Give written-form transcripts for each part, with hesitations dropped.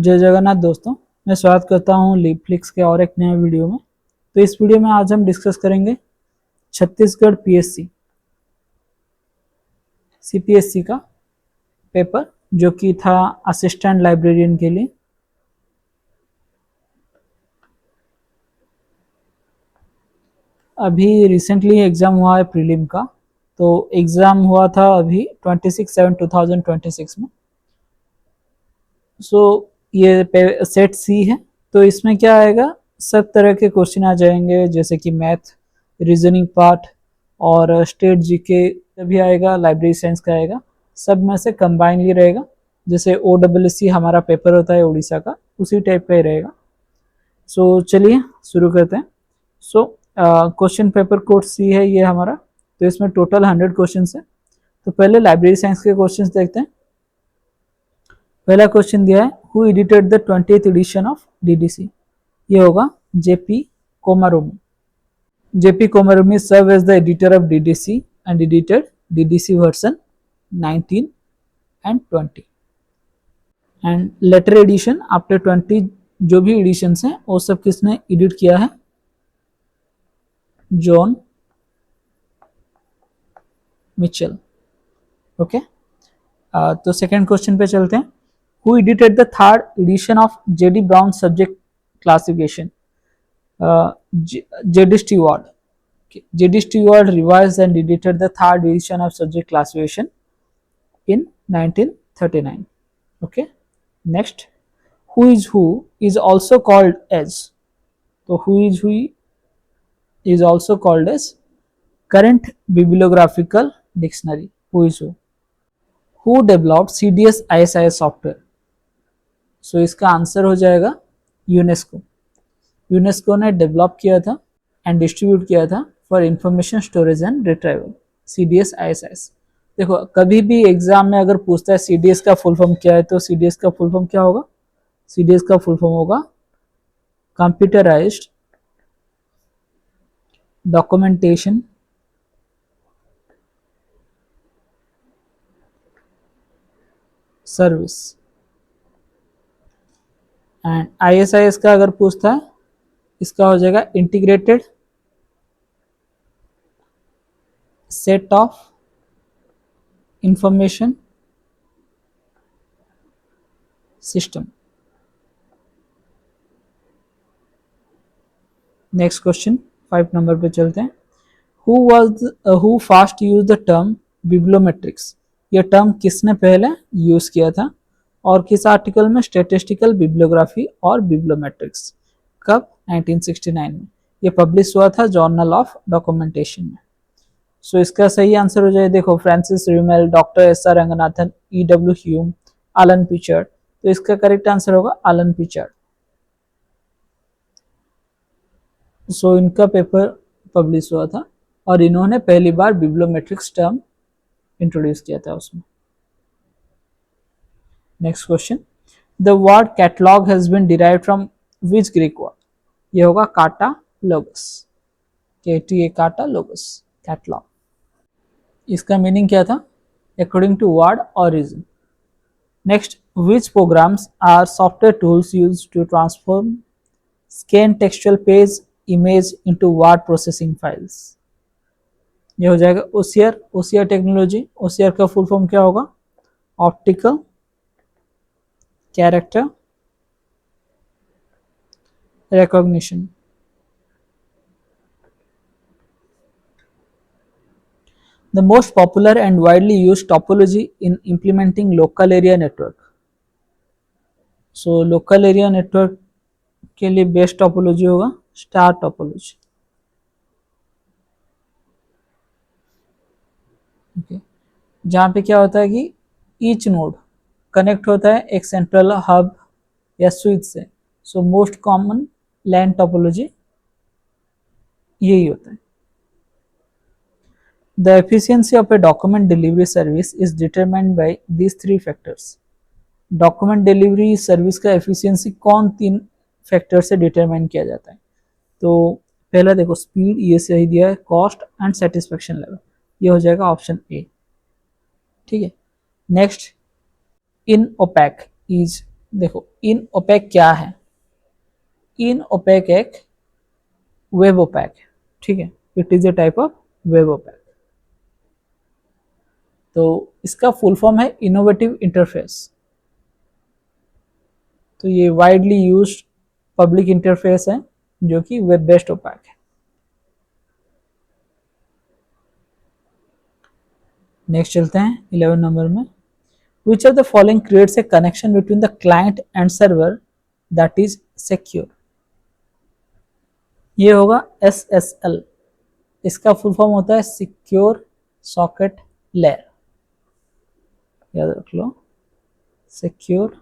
जय जगन्नाथ दोस्तों, मैं स्वागत करता हूं लिपफ्लिक्स के और एक नए वीडियो में। तो इस वीडियो में आज हम डिस्कस करेंगे छत्तीसगढ़ पीएससी सीपीएससी का पेपर जो कि था असिस्टेंट लाइब्रेरियन के लिए। अभी रिसेंटली एग्ज़ाम हुआ है प्रीलिम का, तो एग्ज़ाम हुआ था अभी 26/7/2026 में। सो ये सेट सी है, तो इसमें क्या आएगा, सब तरह के क्वेश्चन आ जाएंगे, जैसे कि मैथ, रीजनिंग पार्ट और स्टेट जीके भी आएगा, लाइब्रेरी साइंस का आएगा, सब में से कंबाइनली रहेगा। जैसे OSSC हमारा पेपर होता है उड़ीसा का, उसी टाइप का ही रहेगा। सो चलिए शुरू करते हैं। सो क्वेश्चन पेपर कोड सी है ये हमारा, तो इसमें टोटल 100 क्वेश्चन है। तो पहले लाइब्रेरी साइंस के क्वेश्चन देखते हैं। पहला क्वेश्चन दिया है, who edited the 20th edition of DDC। ये होगा JP Comaromi. JP Komarumi served as the editor of DDC and edited DDC version 19 and 20. And later edition after 20 जो भी एडिशंस हैं वो सब किसने एडिट किया है? John Mitchell. ओके, तो सेकेंड क्वेश्चन पे चलते हैं। Who edited the third edition of JD brown subject classification? JD Stewart. JD Stewart revised and edited the third edition of subject classification in 1939. Okay, next, who is also called as? So who is also called as current bibliographical dictionary. Who developed CDS ISIS software? So इसका answer हो जाएगा UNESCO ने develop किया था and distribute किया था for information storage and retrieval, CDS ISIS। देखो, कभी भी एग्जाम में अगर पूछता है CDS का फुल फॉर्म क्या है, तो CDS का फुल फॉर्म क्या होगा? CDS का फुल फॉर्म होगा computerised documentation service. And ISIS का अगर पूछता है, इसका हो जाएगा integrated set of information system. Next question 5 number पे चलते हैं। Who first use the term bibliometrics? यह टर्म किसने पहले यूज किया था और किस आर्टिकल में? स्टैटिस्टिकल बिब्लियोग्राफी और बिब्लोमेट्रिक्स। कब? 1969 में। यह पब्लिश हुआ था जर्नल ऑफ डॉक्यूमेंटेशन में। सो इसका सही आंसर हो जाए, देखो, फ्रांसिस रिमेल, doctor SR Ranganathan, EW Hulme, Alan Pritchard. तो इसका करेक्ट आंसर होगा एलन पिचर्ड। सो इनका पेपर पब्लिश हुआ था और इन्होंने पहली बार बिब्लोमेट्रिक्स टर्म इंट्रोड्यूस किया था उसमें। Next question, the word catalogue has been derived from which Greek word? ये होगा काटालोगस, काटालोगस, कैटलॉग। इसका मीनिंग क्या था? According to word origin. Next, which programs are software tools used to transform scan textual page image into word processing files? ये हो जाएगा OCR technology. OCR का full form क्या होगा? Optical character recognition. The most popular and widely used topology in implementing local area network. So local area network के लिए best topology होगा star topology. Okay, जहाँ पे क्या होता है कि ईच नोड कनेक्ट होता है एक सेंट्रल हब या स्विच से। सो मोस्ट कॉमन लैन टोपोलॉजी यही होता है। The efficiency of a document delivery service is determined by these 3 factors. Document delivery service का एफिशिएंसी कौन 3 फैक्टर से डिटरमाइन किया जाता है? तो पहला देखो, स्पीड, ये सही दिया है, कॉस्ट एंड सेटिस्फेक्शन लेवल, ये हो जाएगा ऑप्शन ए। ठीक है, नेक्स्ट, इन ओपैक इज देखो इन ओपेक क्या है, इन ओपेक एक वेब ओपेक है, ठीक है, it is a type of web OPAC. तो इसका फुल फॉर्म है इनोवेटिव इंटरफेस। तो ये वाइडली यूज्ड पब्लिक इंटरफेस है जो कि वेब बेस्ड ओपेक है। नेक्स्ट चलते हैं 11 नंबर में, which of the following creates a connection between the client and server that is secure. ये होगा SSL, इसका फुल फॉर्म होता है सिक्योर सॉकेट लेयर, याद रख लो, सिक्योर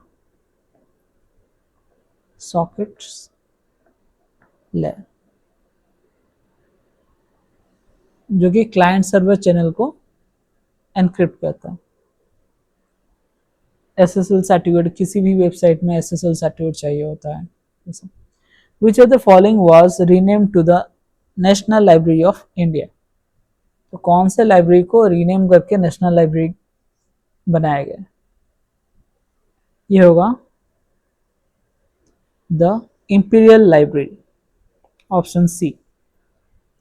सॉकेट्स लेयर, जो कि क्लाइंट सर्वर चैनल को एनक्रिप्ट करता है। SSL सर्टिफिकेट, किसी भी वेबसाइट में SSL सर्टिफिकेट चाहिए होता है। Which of the following was renamed to the National Library of India. तो कौन से लाइब्रेरी को रीनेम करके नेशनल लाइब्रेरी बनाया गया? ये होगा the Imperial Library, option C.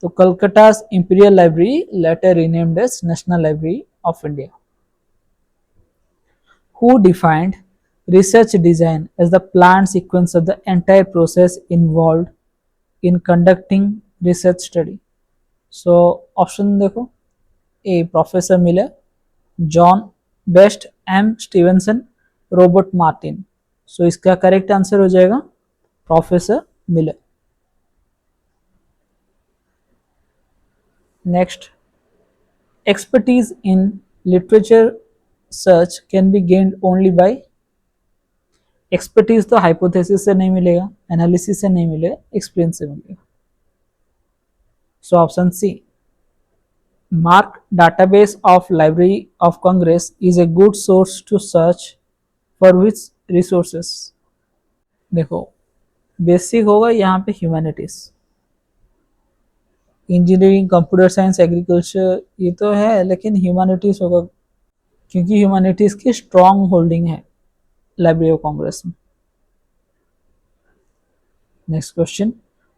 तो Calcutta Imperial Library later renamed as National Library of India. Who defined research design as the planned sequence of the entire process involved in conducting research study? So option देखो, A professor Miller, John Best, M Stevenson, Robert Martin. So इसका correct answer हो जाएगा professor Miller. Next, expertise in literature search can be gained only by. Expertise तो hypothesis से नहीं मिलेगा, analysis से नहीं मिलेगा, एक्सपीरियंस से मिलेगा। So option C, mark database of library of congress is a good source to search for which resources। देखो बेसिक होगा यहाँ पे humanities, engineering, computer science, agriculture ये तो है, लेकिन ह्यूमैनिटीज होगा क्योंकि ह्यूमैनिटीज की स्ट्रॉन्ग होल्डिंग है लाइब्रेरी ऑफ कांग्रेस में। Next question,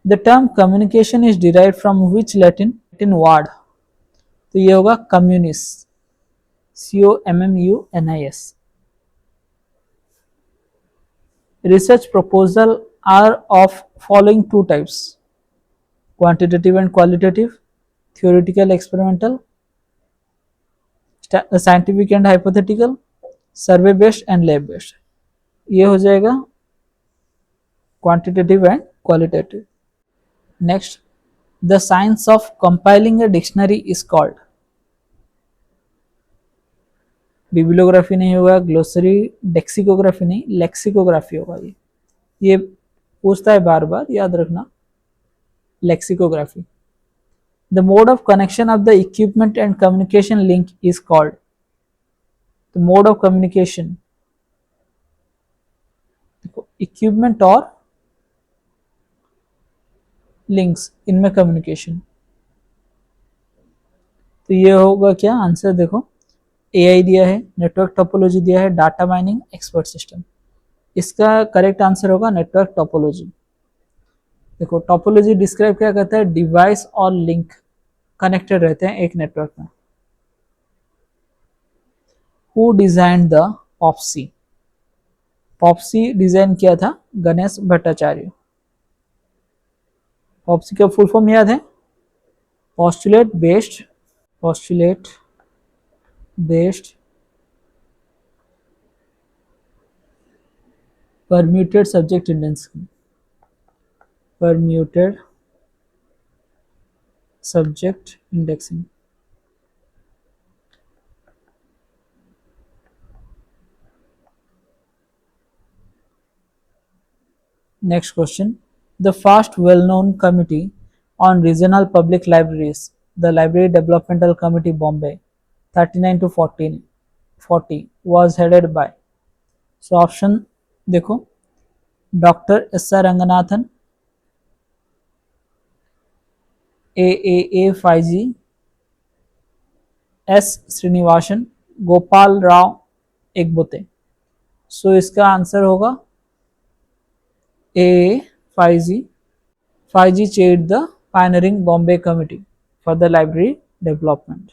the term communication is derived from which Latin word. तो ये होगा communis, COMMUNIS। Research proposal are of following two types, quantitative and qualitative, theoretical experimental, scientific and hypothetical, survey based and lab based। ये हो जाएगा quantitative and qualitative. Next, the science of compiling a dictionary is called. Bibliography नहीं होगा, glossary, डेक्सिकोग्राफी नहीं, lexicography होगा। ये पूछता है बार बार, याद रखना, lexicography. The mode of connection of the equipment and communication link is called। the mode of communication, equipment और लिंक्स, इनमें कम्युनिकेशन। तो ये होगा क्या आंसर, देखो AI दिया है, नेटवर्क टोपोलॉजी दिया है, डाटा माइनिंग, एक्सपर्ट सिस्टम। इसका करेक्ट आंसर होगा नेटवर्क टोपोलॉजी। देखो टोपोलॉजी डिस्क्राइब क्या करता है, डिवाइस और लिंक कनेक्टेड रहते हैं एक नेटवर्क में। Who design the POPSI. POPSI design किया था गणेश भट्टाचार्य। पॉप्सी का फुल फॉर्म याद है, postulate based permuted subject indexing, permuted subject indexing। Next question, the first well-known committee on regional public libraries, the Library Developmental Committee Bombay 39 to 40 was headed by। So option देखो, doctor SR Ranganathan, AAA Fyzee, S Srinivasan, Gopal Rao Ekbote. So इसका answer होगा ए 5G. 5G chaired the pioneering Bombay Committee for the library development.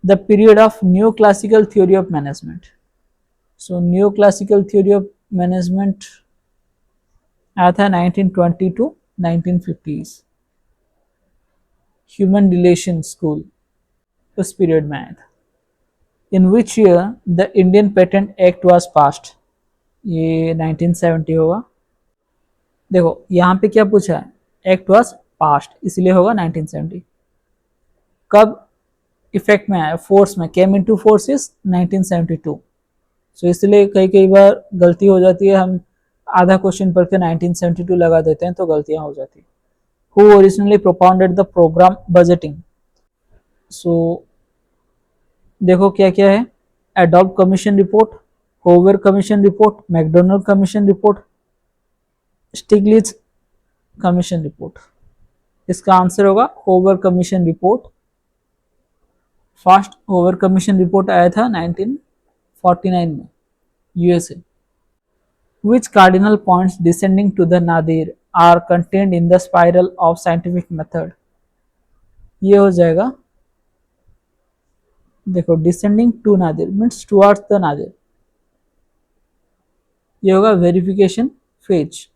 The period of neoclassical theory of management. So neoclassical theory of management आया था 1920 to 1950s. Human Relations School उस period में आया था. In which year the Indian Patent Act was passed? ये 1970 होगा. देखो यहाँ पे क्या पूछा है, एक्ट वाज पास्ट, इसलिए होगा 1970. कब इफेक्ट में आया, फोर्स में, केम इनटू फोर्स इज 1972. सो इसलिए कई बार गलती हो जाती है, हम आधा क्वेश्चन पढ़ के 1972 लगा देते हैं तो गलतियां हो जाती है. Who originally propounded the program budgeting? So देखो क्या क्या है, Adolph commission report, Hoover commission report, McDonald commission report, Stiglitz commission report. इसका आंसर होगा Hoover commission report. First Hoover commission report आया था 1949 में, USA. Which cardinal points descending to the nadir are contained in the spiral of scientific method? ये हो जाएगा, देखो descending to nadir means towards the nadir, ये होगा verification phase.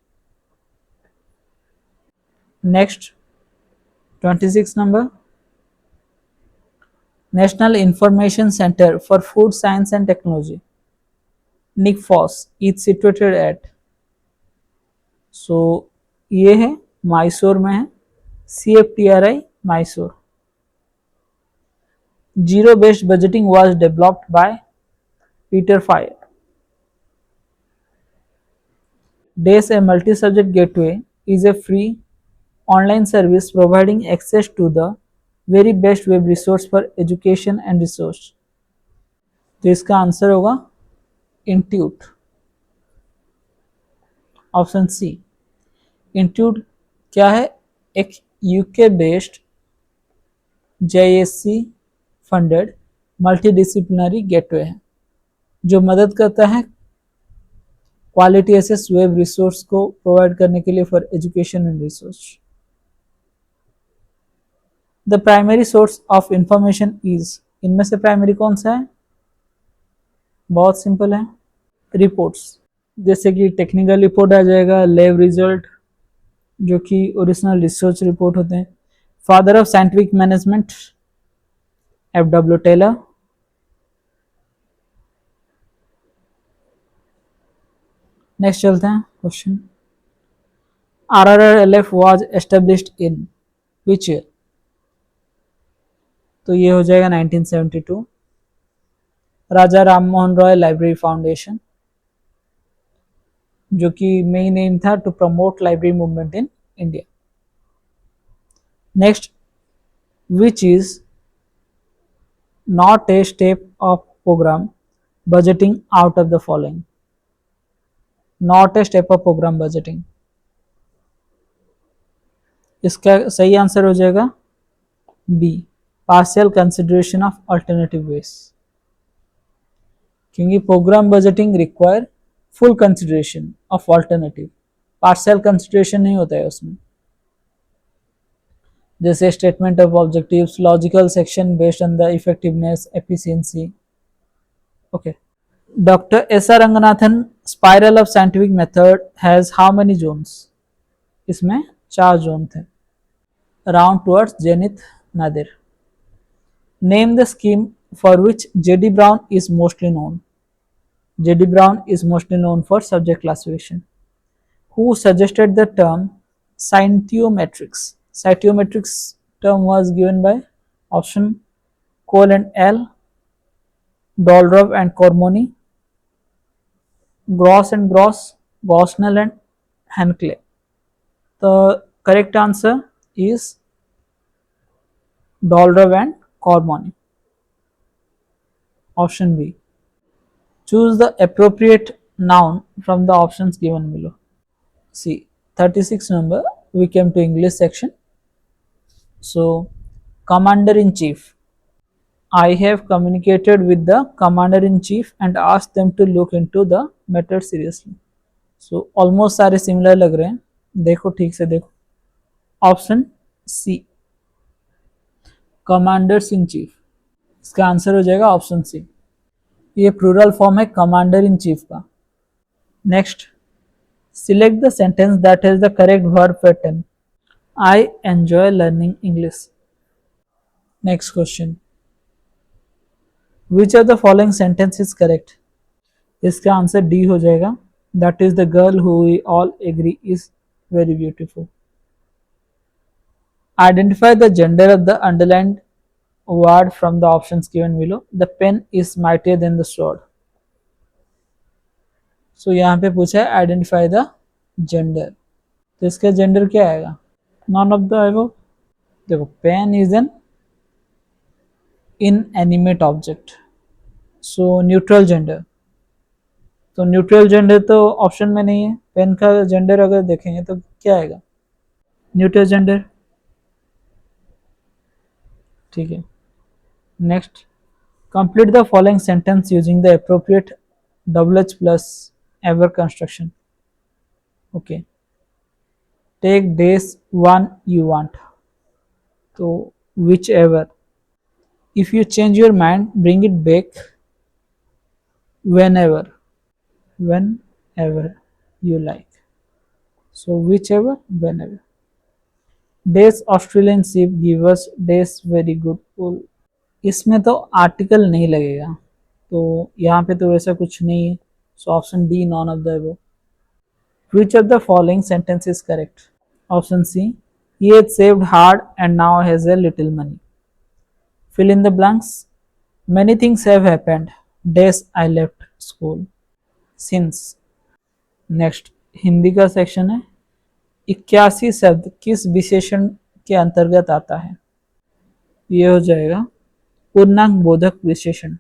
Next 26 number, national information centre for food science and technology NICFOS is situated at. So ये है मैसूर में है, CFTRI Mysore. Zero based budgeting was developed by Peter Pyhrr. DACE, a multi-subject gateway, is a free online service providing access to the very best web resource for education and research. तो इसका answer होगा Intuit, option C. Intuit क्या है, एक UK based JSC funded multidisciplinary gateway है जो मदद करता है क्वालिटी एसेस वेब रिसोर्स को प्रोवाइड करने के लिए for education and research. The primary source of information is, इनमें से प्राइमरी कौन सा है, बहुत सिंपल है, रिपोर्ट्स. जैसे कि टेक्निकल रिपोर्ट आ जाएगा, लैब रिजल्ट जो कि ओरिजिनल रिसर्च रिपोर्ट होते हैं. Father of scientific management FW Taylor. Next चलते हैं question. RRLF was established in which year? तो ये हो जाएगा 1972. राजा राम मोहन रॉय लाइब्रेरी फाउंडेशन, जो कि मेन एम था to promote library movement in India. Next, which is not a step of programme budgeting out of the following? Not a step of programme budgeting, इसका सही answer हो जाएगा B, partial consideration of alternative ways. क्योंकि program budgeting require full consideration of alternative, partial consideration नहीं होता है उसमें. जैसे statement of objectives, logical section based on the effectiveness, efficiency. Okay. Doctor SR Ranganathan spiral of scientific method has how many zones? इसमें 4 zone थे. Round towards zenith nadir. Name the scheme for which J.D. Brown is mostly known. J.D. Brown is mostly known for subject classification. Who suggested the term scientiometrics? Scientiometrics term was given by option Cole and L, Dolrov and Cormoni, Gross and Gross, Gosnell and Hankle. The correct answer is Dolrov and Cormoni. Option B. Choose the appropriate noun from the options given below. See, 36 number, we came to English section. So, Commander in Chief. I have communicated with the commander in chief and asked them to look into the matter seriously. So almost सारे similar लग रहे हैं, देखो ठीक से देखो. Option C, commanders in chief, इसका answer हो जाएगा ऑप्शन सी. ये प्लूरल फॉर्म है कमांडर इन चीफ का. Next, select the sentence that has the correct verb pattern. I enjoy learning English. Next question, which of the following sentence is correct. इसका answer D हो जाएगा. That is the girl who we all agree is very beautiful. Identify the gender of the underlined word from the options given below. The pen is mightier than the sword. So यहाँ पे पूछा है identify the gender, तो इसका gender क्या आएगा? None of the above. देखो, pen is an inanimate object, so neutral gender. तो न्यूट्रल जेंडर तो ऑप्शन में नहीं है. पेन का जेंडर अगर देखेंगे तो क्या आएगा? Neutral gender. ठीक है. Next, complete the following sentence using the appropriate WH plus ever construction. Okay. Take days one you want. So whichever. If you change your mind, bring it back whenever. Whenever you like. So whichever, whenever. Days Australian sheep give us days very good wool. इसमें तो article नहीं लगेगा, तो यहाँ पे तो वैसा कुछ नहीं है. So option D, non of the above. Which of the following sentence is correct? Option C, he had saved hard and now has a little money. Fill in the blanks. Many things have happened days I left school. Since. Next, Hindi का section है. 81 शब्द किस विशेषण के अंतर्गत आता है? ये हो जाएगा पूर्णांक बोधक विशेषण,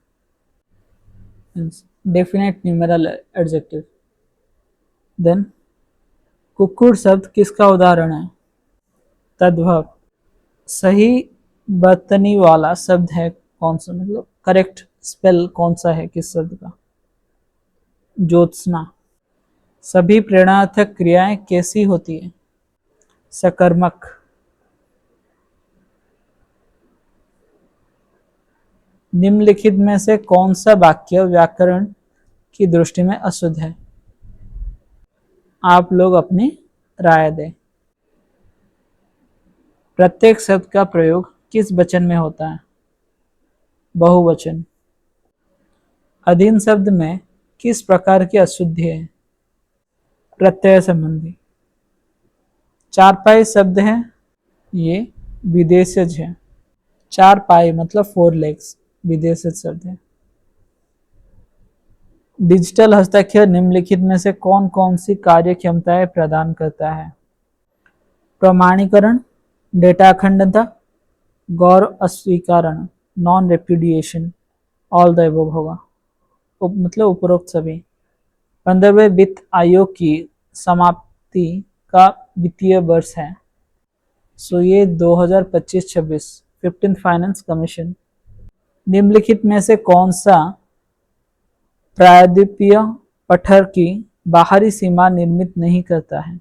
डेफिनेट न्यूमेरल एडजेक्टिव. देन, कुक्कुर शब्द किसका उदाहरण है? तद्भव. सही बर्तनी वाला शब्द है कौन सा, मतलब करेक्ट स्पेल कौन सा है किस शब्द का? ज्योत्सना. सभी प्रेरणार्थक क्रियाएं कैसी होती है? सकर्मक. निम्नलिखित में से कौन सा वाक्य व्याकरण की दृष्टि में अशुद्ध है? आप लोग अपनी राय दें. प्रत्येक शब्द का प्रयोग किस वचन में होता है? बहुवचन. अधीन शब्द में किस प्रकार की अशुद्धि है? प्रत्यय संबंधी. चारपाई शब्द है, ये विदेशज है. चार पाई मतलब 4 legs, विदेशज शब्द है. डिजिटल हस्ताक्षर निम्नलिखित में से कौन कौन सी कार्य क्षमताएं प्रदान करता है? प्रमाणीकरण, डेटा अखंडता, गौर अस्वीकरण, non repudiation, all the above होगा. मतलब उपरोक्त सभी. 15वें वित्त आयोग की समाप्ति का वित्तीय वर्ष है. सो ये 2025-26. 15th finance commission. निम्नलिखित में से कौन सा प्रायद्वीपीय पठार की बाहरी सीमा निर्मित नहीं करता है?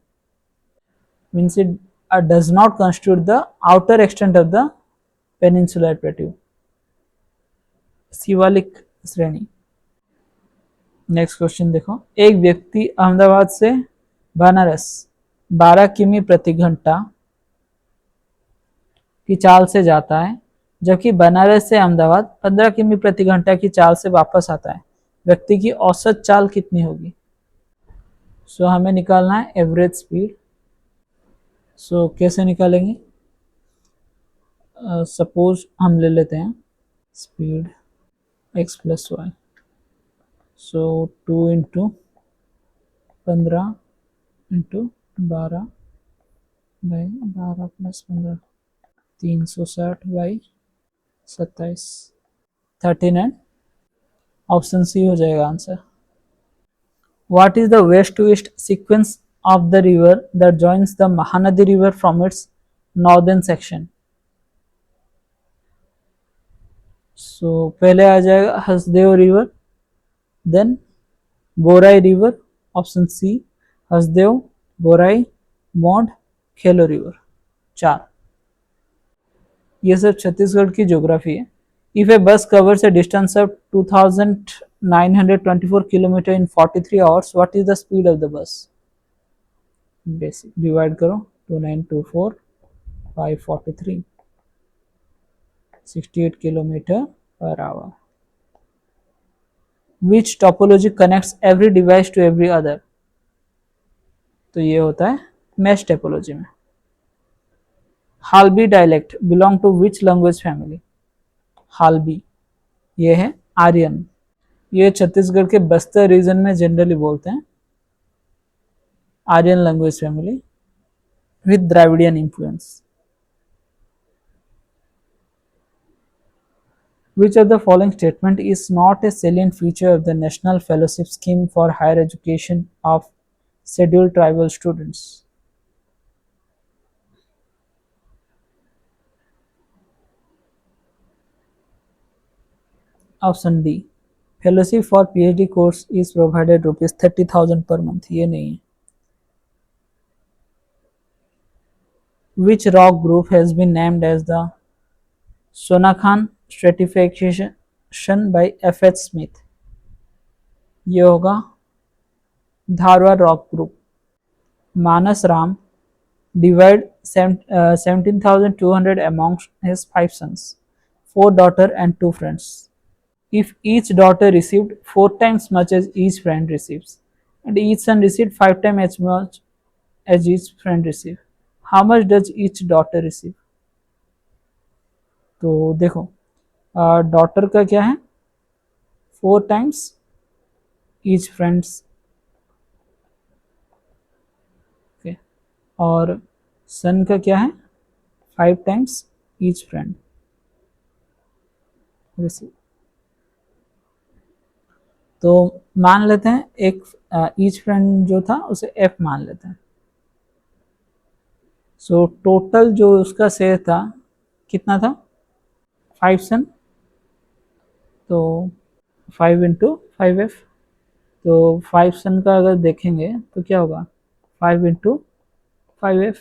Means it does not constitute the outer extent of the peninsular plateau. Shivalik श्रेणी. नेक्स्ट क्वेश्चन देखो. एक व्यक्ति अहमदाबाद से बनारस 12 किमी प्रति घंटा की चाल से जाता है, जबकि बनारस से अहमदाबाद 15 किमी प्रति घंटा की चाल से वापस आता है. व्यक्ति की औसत चाल कितनी होगी? सो हमें निकालना है एवरेज स्पीड. सो कैसे निकालेंगे? सपोज हम ले लेते हैं स्पीड x प्लस वाई. So 2 into 15 into 12 by 12 plus 15, 360 by 27, 39. Option C हो जाएगा answer. What is the west to east sequence of the river that joins the Mahanadi river from its northern section? So पहले आ जाएगा Hasdeo river, then Borai river, option C Hasdeo, Borai, Mand, Kelo river. 4। ये सब छत्तीसगढ़ की geography है। If a bus covers a distance of 2924 kilometre in 43 hours, what is the speed of the bus? Basic divide करो, 2924 543, 68 kilometre per hour. Which topology connects every device to every other? तो ये होता है mesh topology में। Halbi dialect belong to which language family? Halbi ये है आर्यन, ये छत्तीसगढ़ के बस्तर रीजन में जनरली बोलते हैं। Aryan language family with Dravidian influence. Which of the following statement is not a salient feature of the National Fellowship Scheme for Higher Education of Scheduled Tribal Students? Option D. Fellowship for PhD course is provided rupees 30,000 per month. ये नहीं है। Which rock group has been named as the Sonakhan stratification by F.H. Smith? ये होगा Dharwad rock group. Manas Ram divide 17,200 amongst his 5 sons, 4 daughters and 2 friends. If each daughter received 4 times much as each friend receives, and each son received 5 times as much as each friend receives, how much does each daughter receive? तो देखो daughter का क्या है 4 times each friends, okay, और सन का क्या है 5 times each friend receive. तो मान लेते हैं एक ईच फ्रेंड जो था उसे एफ मान लेते हैं। सो टोटल जो उसका शेयर था कितना था 5 सन, तो 5 इंटू 5F, तो 5 सन का अगर देखेंगे तो क्या होगा 5 इंटू 5F।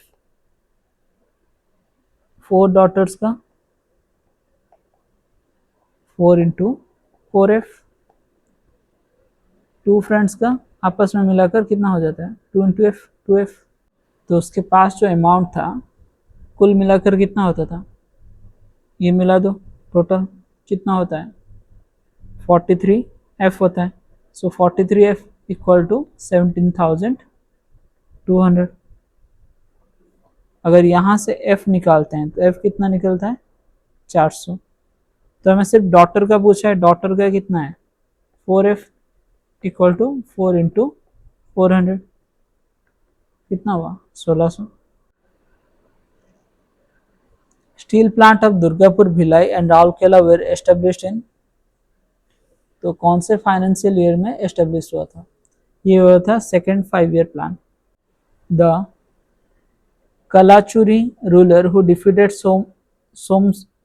4 डॉटर्स का 4 इंटू 4F। 2 फ्रेंड्स का आपस में मिलाकर कितना हो जाता है 2 इंटू एफ 2F। तो उसके पास जो अमाउंट था कुल मिलाकर कितना होता था, ये मिला दो टोटल कितना होता है 43F होता है। सो 43F इक्वल टू 17,200। अगर यहाँ से F निकालते हैं तो F कितना निकलता है 400। तो हमें सिर्फ डॉटर का पूछा है, डॉटर का कितना है 4F इक्वल टू 4 इंटू 400, कितना हुआ 1600। Steel plant of Durgapur, Bhilai and Rourkela were established in, तो कौन से फाइनेंशियल ईयर में एस्टेब्लिश हुआ था? ये हुआ था second 5 year plan. The Kalachuri ruler who defeated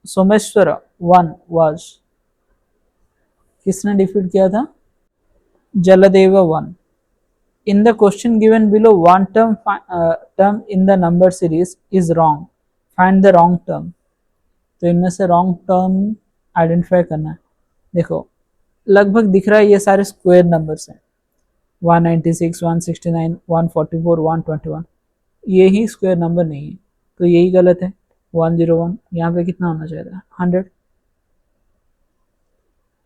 Someshwara one was, किसने डिफीट किया था? Jaldev one. In the question given below, one term in the number series is wrong. Find the wrong term. तो इनमें से wrong term आइडेंटिफाई करना है। देखो लगभग दिख रहा है ये सारे स्क्वायर नंबर्स हैं, 196, 169, 144, 121, ये ही स्क्वायर नंबर नहीं है, तो यही गलत है। 101 यहाँ पे कितना होना चाहिए था 100।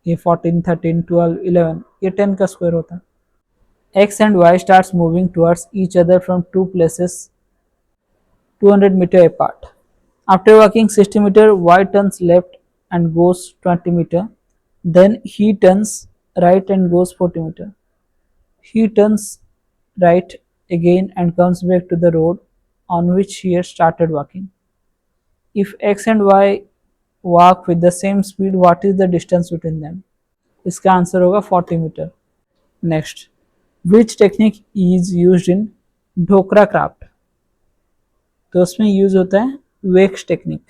ये 14, 13, 12, 11 ये 10 का स्क्वायर होता है। X and Y starts moving towards each other from 2 places 200 meter apart. After walking 60 meter, Y turns left and goes 20 meter. Then he turns right and goes 40 meter. He turns right again and comes back to the road on which he had started walking. If X and Y walk with the same speed, what is the distance between them? इसका answer होगा 40 metre. Next, which technique is used in Dhokra craft? तो उसमें use होता है wax technique.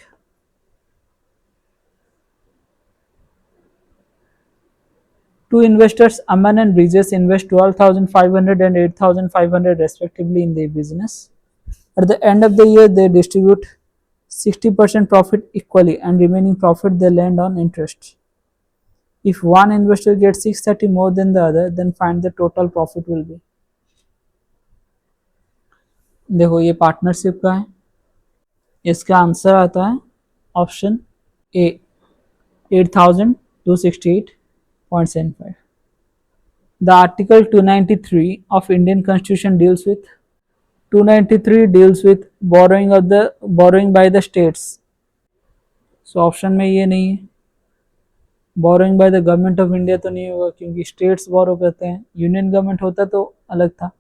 Two investors, Aman and Bridges, invest 12,500 and 8,500 respectively in the business. At the end of the year, they distribute 60% profit equally and remaining profit they lend on interest. If one investor gets 630 more than the other, then find the total profit will be. देखो ये partnership का है, इसका answer आता है option A 8,268.75. The Article 293 of Indian Constitution deals with 293 deals with borrowing by the states. So option में ये नहीं है, borrowing by the government of India तो नहीं होगा क्योंकि स्टेट्स बोरो करते हैं, यूनियन गवर्नमेंट होता तो अलग था.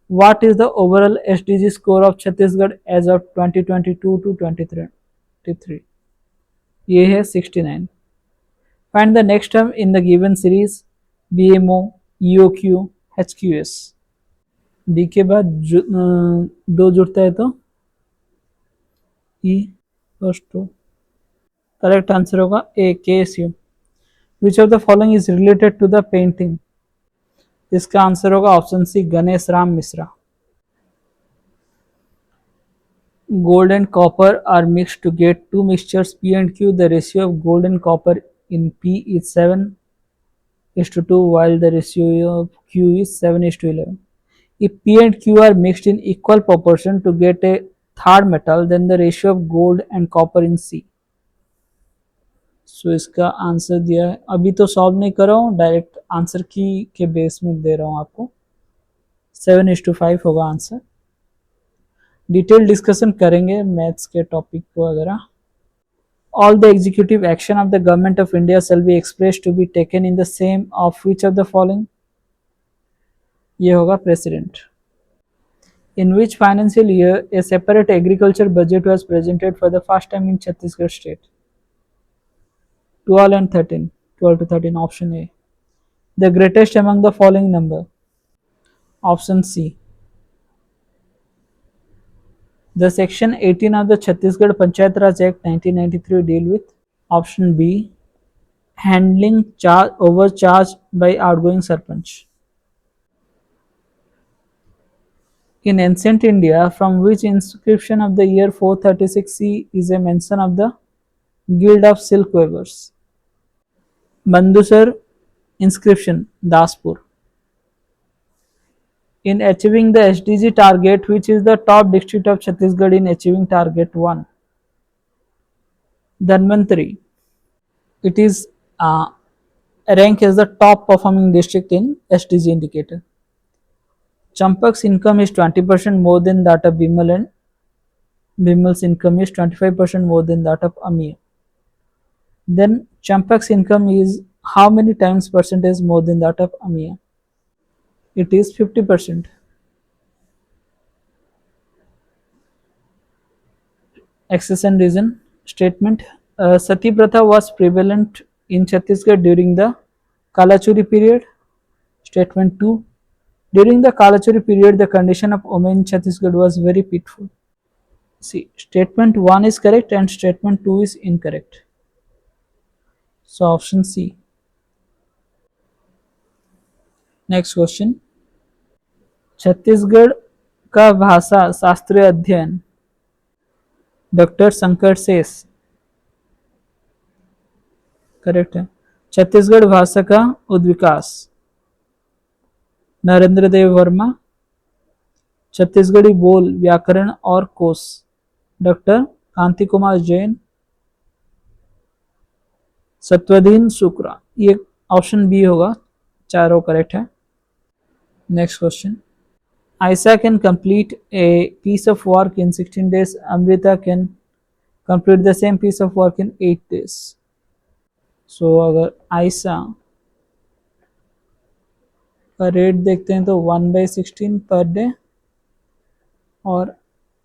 What is the overall SDG score of Chhattisgarh as of 2022 to 2023? ये है 69. Find the next term in the given series BMO, EOQ, HQS. B के बाद दो जुड़ता है तो E first two. Correct answer होगा A KSU. Which of the following is related to the painting? इसका आंसर होगा option C Ganesh Ram Mishra. Gold and copper are mixed to get two mixtures P and Q. The ratio of gold and copper in P is 7:2 while the ratio of Q is 7:11. If P and Q are mixed in equal proportion to get a third metal, then the ratio of gold and copper in C. सो इसका answer दिया है, अभी तो solve नहीं कर रहा हूँ, direct answer की के बेस में दे रहा हूँ आपको. 7:5 होगा आंसर. डिटेल डिस्कशन करेंगे मैथ्स के टॉपिक को वगैरह. All the executive action of the government of India shall be expressed to be taken in the same of which of the following? ये होगा president. In which financial year a separate agriculture budget was presented for the first time in Chhattisgarh state? 12 and 13. 12 to 13. Option A. The greatest among the following number? Option C. The section 18 of the Chhattisgarh Panchayat Raj Act 1993 deal with? Option B. Handling overcharge by outgoing sarpanch. In ancient India, from which inscription of the year 436 C is a mention of the Guild of Silk Weavers? Bandusar inscription, Daspur. In achieving the SDG target, which is the top district of Chhattisgarh in achieving target 1? Dhanvantari. It is ranked as the top performing district in SDG indicator. Champak's income is 20% more than that of Bimal, and Bimal's income is 25% more than that of Amiya. Then Champak's income is how many times percentage more than that of Amiya? It is 50%. Access and reason statement. Sati Pratha was prevalent in Chhattisgarh during the Kalachuri period. Statement 2. During the Kalachuri period, the condition of women in Chhattisgarh was very pitiful. See, statement 1 is correct and statement 2 is incorrect. So option C. Next question. Chhattisgarh का भाषा शास्त्रीय अध्ययन doctor Shankar शेष. Correct है. छत्तीसगढ़ भाषा का उद्विकास नरेंद्र देव वर्मा. छत्तीसगढ़ी बोल व्याकरण और कोश डॉक्टर कांति कुमार जैन. सत्वधीन शुक्ला. ये ऑप्शन बी होगा, चारों करेक्ट है. Next question. Aisha can complete a piece of work in 16 days. Amrita can complete the same piece of work in 8 days. So अगर Aisha का रेट देखते हैं तो 1/16 पर डे और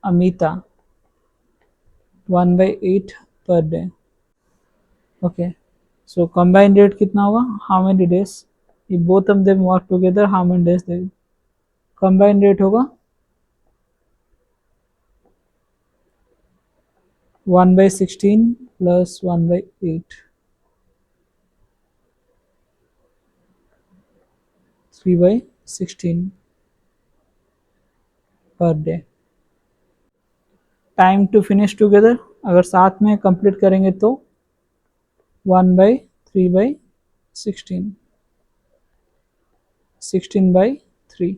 अमिता 1/8 पर डे. ओके, सो combined rate कितना होगा? How many days? If both of them work together, how many days they will? Combined rate होगा 1/16 plus 1/8. 3/16 per day. Time to finish together अगर साथ में कंप्लीट करेंगे तो 1/3/16 16/3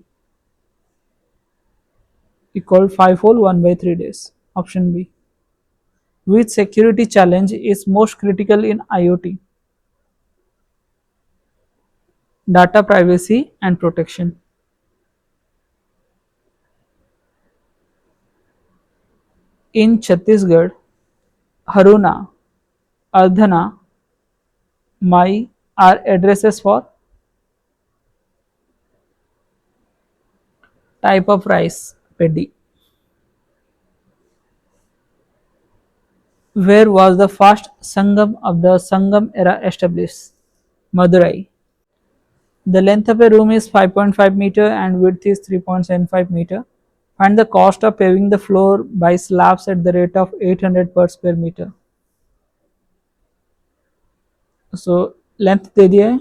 equal 5 whole 1/3 days. Option B. Which security challenge is most critical in IoT? Data privacy and protection. In Chhattisgarh, Haruna, Ardhana, Mai are addresses for type of rice, paddy. Where was the first Sangam of the Sangam era established? Madurai. The length of a room is 5.5 meter and width is 3.75 meter. Find the cost of paving the floor by slabs at the rate of 800 per square meter. So length दे दिया है,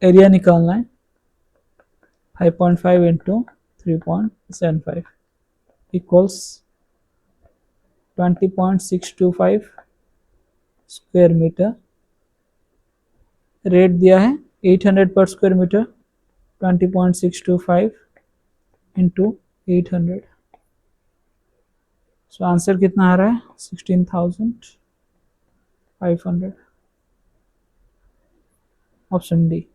area निकालना है 5.5 into 3.75 equals 20.625 square metre. रेट दिया है 800 per square metre, 20.625 into 800। So answer कितना आ रहा है 16,500। Option D.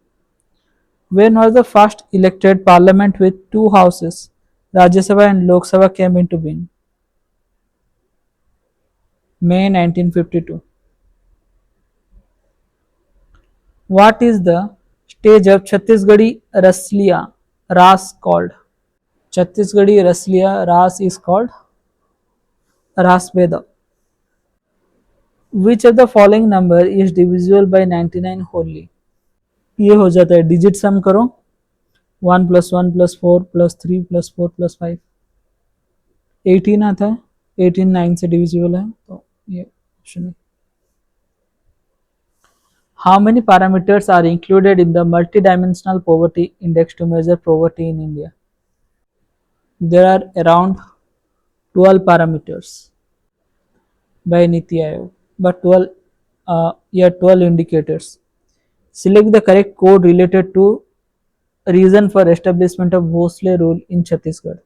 When was the first elected parliament with two houses, Rajya Sabha and Lok Sabha came into being? May 1952. What is the stage of Chhattisgarhi Rasliya Ras called? Chhattisgarhi Rasliya Ras is called Ras Veda. Which of the following number is divisible by 99 wholly? ये हो जाता है digit सम करो 1 + 1 + 4 + 3 + 4 + 5 18 आता है 18 9 से divisible है तो ये ऑप्शन है। How many parameters are included in the multidimensional poverty index to measure poverty in India? There are around 12 parameters by Niti Aayog, but 12 indicators. Select the correct code related to reason for establishment of Bhosle rule in Chhattisgarh.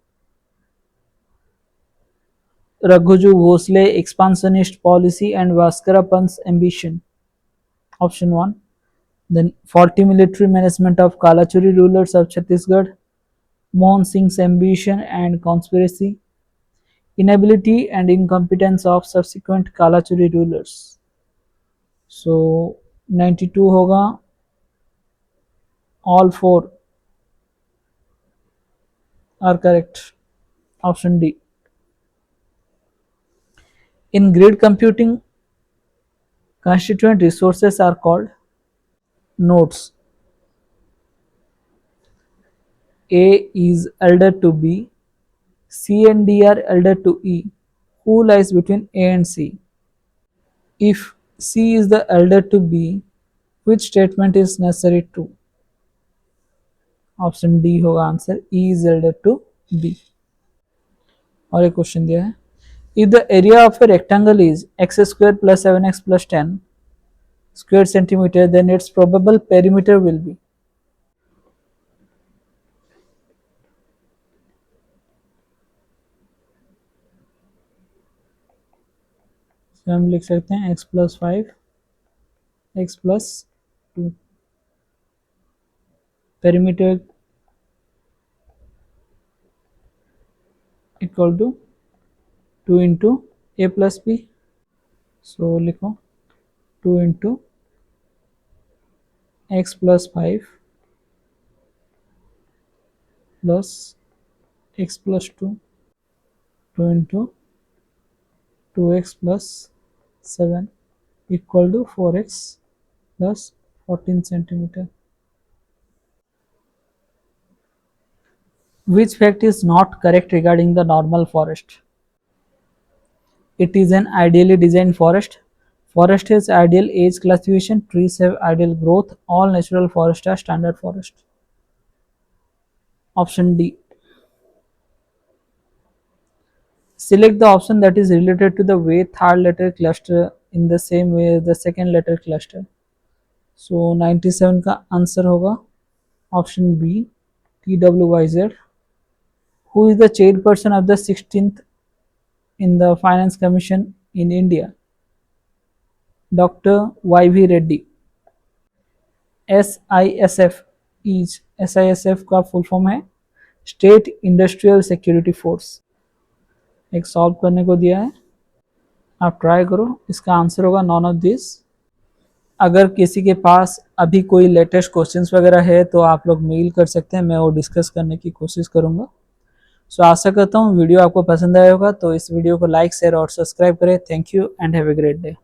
Raghuju Bhosle expansionist policy and Bhaskara Pant's ambition. Option 1. Then faulty military management of Kalachuri rulers of Chhattisgarh, Mohan Singh's ambition and conspiracy, inability and incompetence of subsequent Kalachuri rulers. So 92 होगा, all 4 are correct. Option D. In grid computing, constituent resources are called nodes. A is elder to B, C and D are elder to E. Who lies between A and C? If C is the elder to B, which statement is necessary to? Option D होगा answer, E is elder to B. और एक question दिया है, if the area of a rectangle is x square plus 7x plus 10 square centimeter, then its probable perimeter will be. तो हम लिख सकते हैं x plus 5 x plus 2 perimeter equal to 2 into a plus b. So लिखो 2 into x plus 5 plus x plus 2 2 into 2x plus 7 equal to 4x plus 14 centimeter. Which fact is not correct regarding the normal forest? It is an ideally designed forest. Forest has ideal age classification, trees have ideal growth, all natural forests are standard forest. Option D. Select the option that is related to the way third letter cluster in the same way as the second letter cluster. So 97 का answer होगा option B TWYZ. Who is the chairperson of the 16th in the Finance Commission in India? Dr. YV Reddy. SISF is SISF का full form है state industrial security force. एक solve करने को दिया है, आप ट्राई करो. इसका आंसर होगा नॉन ऑफ दिस. अगर किसी के पास अभी कोई लेटेस्ट क्वेश्चंस वगैरह है तो आप लोग मेल कर सकते हैं, मैं वो डिस्कस करने की कोशिश करूँगा. सो आशा करता हूँ वीडियो आपको पसंद आया होगा. तो इस वीडियो को लाइक शेयर और सब्सक्राइब करें. Thank you and have a great day.